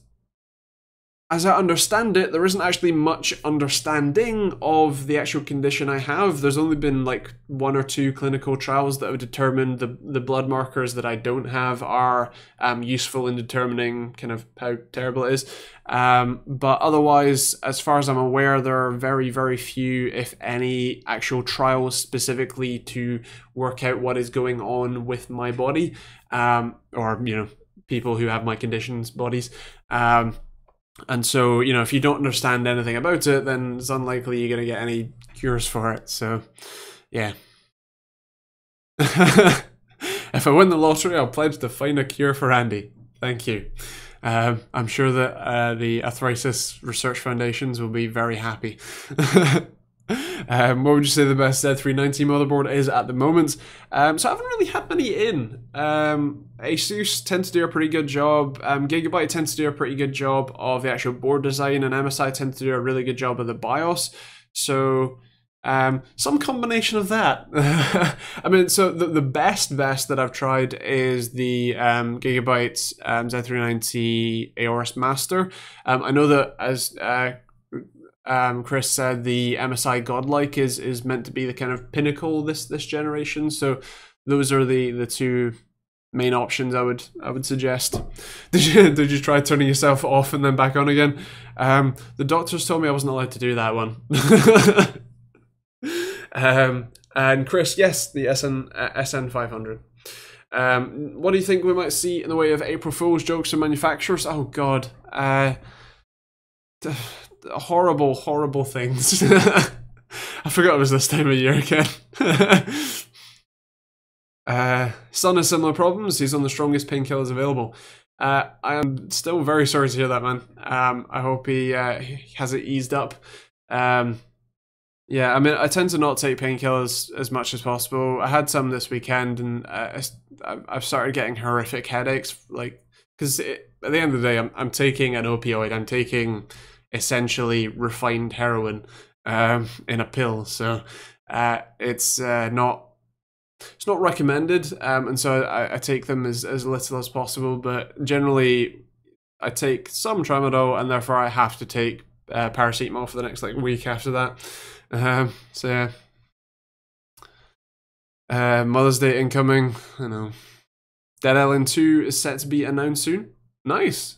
as I understand it, there isn't actually much understanding of the actual condition I have. There's only been like 1 or 2 clinical trials that have determined the blood markers that I don't have are useful in determining kind of how terrible it is. But otherwise, as far as I'm aware, there are very, very few, if any, actual trials specifically to work out what is going on with my body, or, you know, people who have my conditions' bodies. And so, you know, if you don't understand anything about it, then it's unlikely you're going to get any cures for it. So, yeah. If I win the lottery, I'll pledge to find a cure for Andy. Thank you. I'm sure that the Arthritis Research Foundations will be very happy. What would you say the best Z390 motherboard is at the moment? So I haven't really had many in. Asus tends to do a pretty good job. Gigabyte tends to do a pretty good job of the actual board design, and MSI tends to do a really good job of the BIOS. So Some combination of that. I mean, so the best that I've tried is the Gigabyte Z39T Aorus Master. I know that, as Chris said, the MSI Godlike is meant to be the kind of pinnacle this generation. So those are the two main options I would suggest. Did you try turning yourself off and then back on again? The doctors told me I wasn't allowed to do that one. And Chris, yes, the SN500. What do you think we might see in the way of April Fool's jokes from manufacturers? Oh God, horrible things. I forgot it was this time of year again. Son has similar problems. He's on the strongest painkillers available. I am still very sorry to hear that, man. I hope he has it eased up. Yeah, I mean, I tend to not take painkillers as much as possible. I had some this weekend, and I've started getting horrific headaches. Like, because at the end of the day, I'm taking an opioid. I'm taking essentially refined heroin in a pill. So it's not recommended, and so I take them as little as possible. But generally, I take some tramadol, and therefore I have to take paracetamol for the next week after that. So yeah. Mother's Day incoming. I know. Dead Island 2 is set to be announced soon. Nice.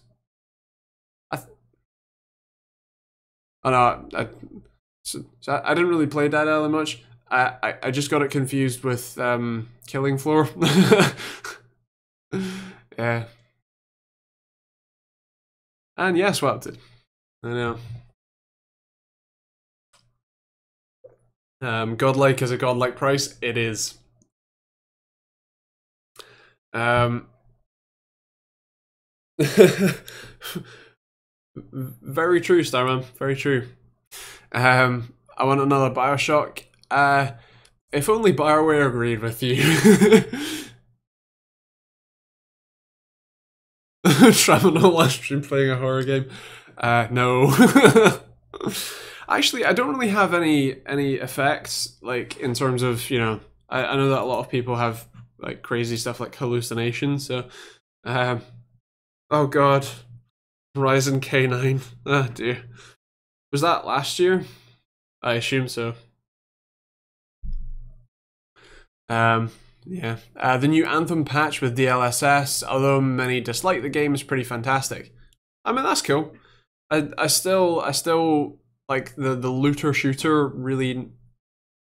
Oh no, so I didn't really play Dead Island much. I just got it confused with Killing Floor. Yeah. And yeah, swapped it. I know. Godlike is a godlike price. It is. Very true, Starman. Very true. I want another Bioshock. If only BioWare agreed with you. Tramadol live stream playing a horror game. No. Actually, I don't really have any effects, like, in terms of, you know, I know that a lot of people have like crazy stuff like hallucinations. So, oh God, Horizon K9. Oh dear, was that last year? I assume so. Yeah. The new Anthem patch with DLSS, although many dislike the game, is pretty fantastic. I mean, that's cool. I still like the looter shooter really.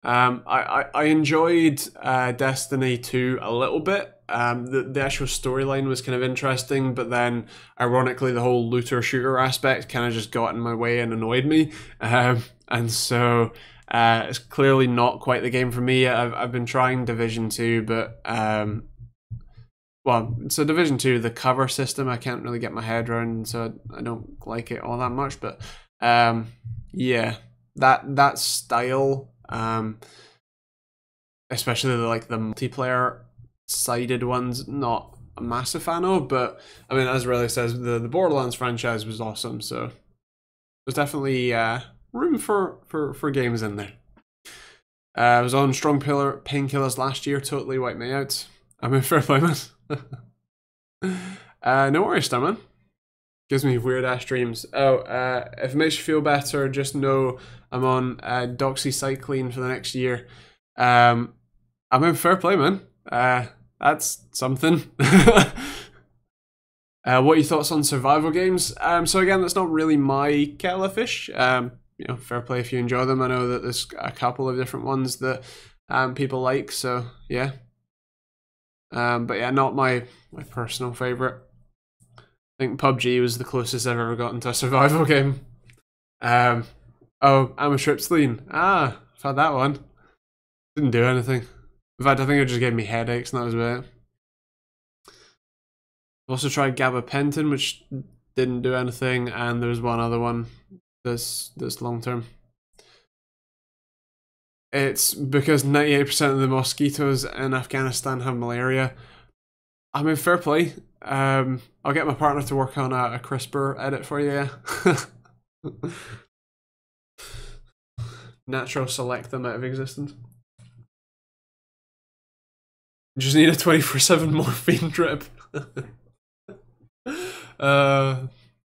I enjoyed Destiny 2 a little bit. The actual storyline was kind of interesting, but then ironically the whole looter shooter aspect kind of just got in my way and annoyed me. And so it's clearly not quite the game for me. I've been trying Division 2, but well, so Division 2, the cover system, I can't really get my head around, so I don't like it all that much. But yeah, that style, especially the multiplayer sided ones, not a massive fan of. But I mean, as Riley says, the Borderlands franchise was awesome, so there's definitely room for games in there. I was on Strong Painkillers last year, totally wiped me out. I'm in fair play, man. No worries, Starman. Gives me weird ass dreams. Oh, if it makes you feel better, just know I'm on doxycycline for the next year. I'm in fair play, man. That's something. What are your thoughts on survival games? So again, that's not really my kettle of fish. You know, fair play if you enjoy them. I know that there's a couple of different ones that people like, so yeah. But yeah, not my personal favorite. I think PUBG was the closest I've ever gotten to a survival game. Oh, amitriptyline. I've had that one. Didn't do anything. In fact, I think it just gave me headaches, and that was about it. I've also tried gabapentin, which didn't do anything, and there's one other one that's long term. It's because 98% of the mosquitoes in Afghanistan have malaria. I mean, fair play. I'll get my partner to work on a CRISPR edit for you. natural select them out of existence. You just need a 24/7 morphine drip.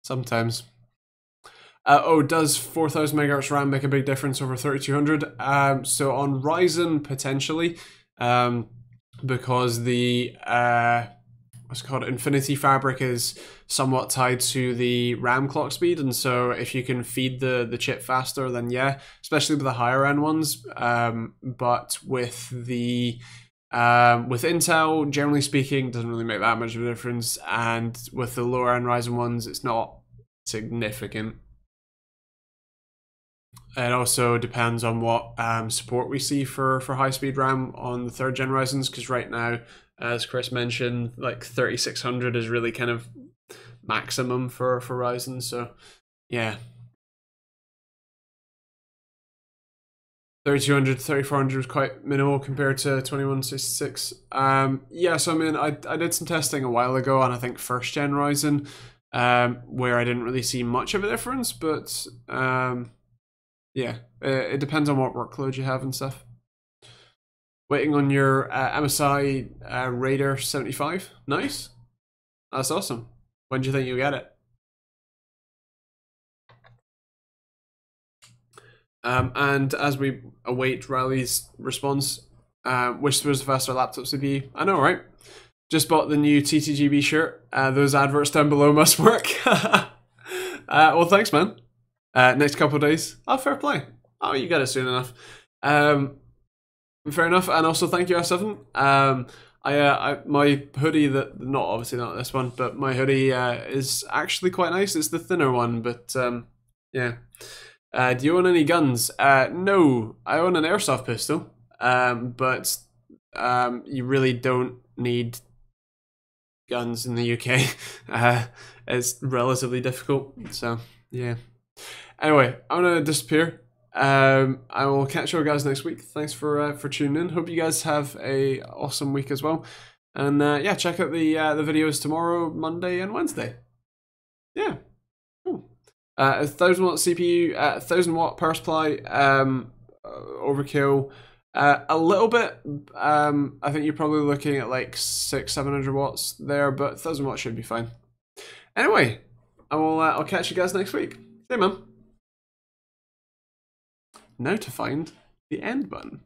Sometimes. Oh, does 4000 MHz RAM make a big difference over 3200? So on Ryzen, potentially, because the what's it called, Infinity Fabric is somewhat tied to the RAM clock speed, and so if you can feed the chip faster, then yeah, especially with the higher end ones. But with the with Intel, generally speaking, doesn't really make that much of a difference, and with the lower end Ryzen ones, it's not significant. It also depends on what support we see for high-speed RAM on the 3rd gen Ryzens, because right now, as Chris mentioned, like 3600 is really kind of maximum for Ryzen, so yeah. 3200, 3400 was quite minimal compared to 2166. Yeah, so I mean, I did some testing a while ago on, I think, 1st gen Ryzen, where I didn't really see much of a difference, but yeah, it depends on what workload you have and stuff. Waiting on your MSI Raider 75. Nice. That's awesome. When do you think you'll get it? And as we await Riley's response, which was the faster laptop CPU? I know, right? Just bought the new TechteamGB shirt. Those adverts down below must work. Well, thanks, man. Next couple of days. Oh, fair play. Oh, you get it soon enough. Fair enough. And also, thank you, S7. My hoodie, that obviously not this one, but my hoodie is actually quite nice. It's the thinner one, but yeah. Do you own any guns? No, I own an airsoft pistol, but you really don't need guns in the UK. It's relatively difficult, so yeah. Anyway, I'm gonna disappear. I will catch you guys next week. Thanks for tuning in. Hope you guys have a awesome week as well. And yeah, check out the videos tomorrow, Monday, and Wednesday. Yeah, cool. 1000-watt CPU, 1000-watt power supply, overkill. A little bit. I think you're probably looking at like 600-700 watts there, but 1000 watts should be fine. Anyway, I'll catch you guys next week. See you, man. Now to find the end button.